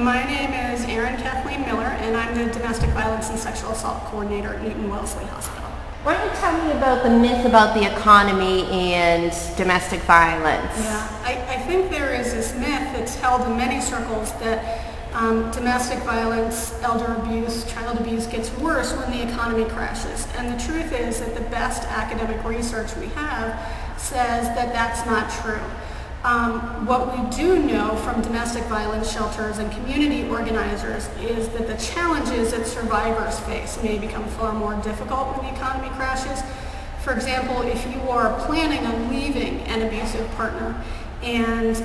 My name is Erin Kathleen Miller, and I'm the Domestic Violence and Sexual Assault Coordinator at Newton Wellesley Hospital. Why don't you tell me about the myth about the economy and domestic violence? Yeah, I think there is this myth that's held in many circles that domestic violence, elder abuse, child abuse gets worse when the economy crashes. And the truth is that the best academic research we have says that that's not true. What we do know from domestic violence shelters and community organizers is that the challenges that survivors face may become far more difficult when the economy crashes. For example, if you are planning on leaving an abusive partner and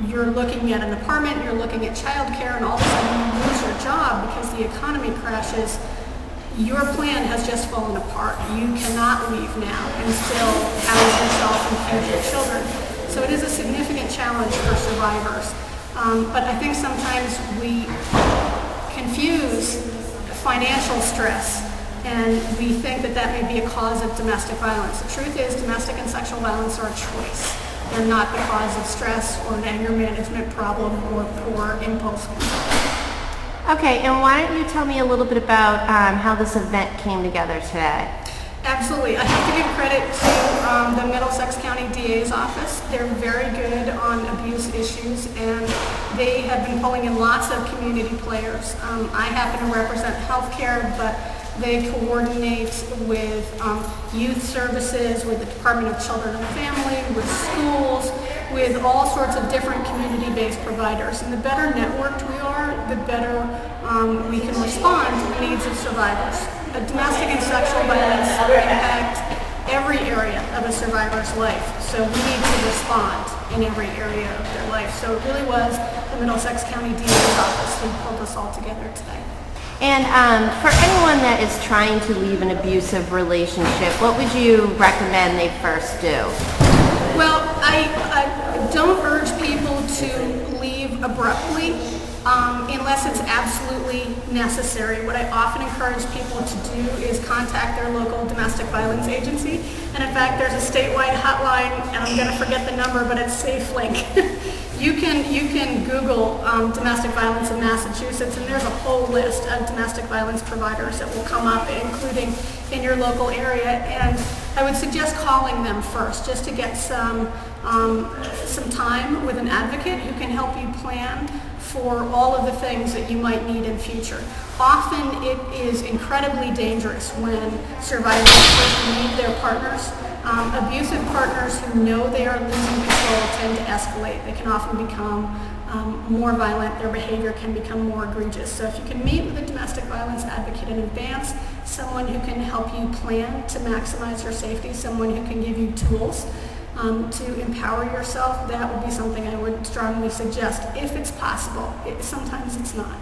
you're looking at an apartment, you're looking at childcare, and all of a sudden you lose your job because the economy crashes, your plan has just fallen apart. You cannot leave now and still house yourself and feed your children. So it is a significant challenge for survivors. But I think sometimes we confuse financial stress and we think that that may be a cause of domestic violence. The truth is domestic and sexual violence are a choice. They're not the cause of stress or an anger management problem or poor impulse control. Okay, and why don't you tell me a little bit about how this event came together today? Absolutely. I have to give credit to the Middlesex County DA's office. They're very good on abuse issues, and they have been pulling in lots of community players. I happen to represent healthcare, but they coordinate with youth services, with the Department of Children and Family, with schools, with all sorts of different community-based providers. And the better networked we are, the better we can respond to the needs of survivors. Domestic and sexual violence impact every area of a survivor's life, so we need to respond in every area of their life. So it really was the Middlesex County DA's office who pulled us all together today. And for anyone that is trying to leave an abusive relationship, what would you recommend they first do? Well, I don't urge people to leave abruptly unless it's absolutely necessary. What I often encourage people to do is contact their local domestic violence agency. And in fact, there's a statewide hotline, and I'm going to forget the number, but it's SafeLink. You can Google domestic violence in Massachusetts, and there's a whole list of domestic violence providers that will come up, including in your local area. And I would suggest calling them first, just to get some time with an advocate who can help you plan for all of the things that you might need in future. Often it is incredibly dangerous when survivors first leave their partners. Abusive partners who know they are losing control tend to escalate. They can often become more violent. Their behavior can become more egregious. So if you can meet with a domestic violence advocate in advance, someone who can help you plan to maximize your safety, someone who can give you tools to empower yourself, that would be something I would strongly suggest if it's possible. Sometimes it's not.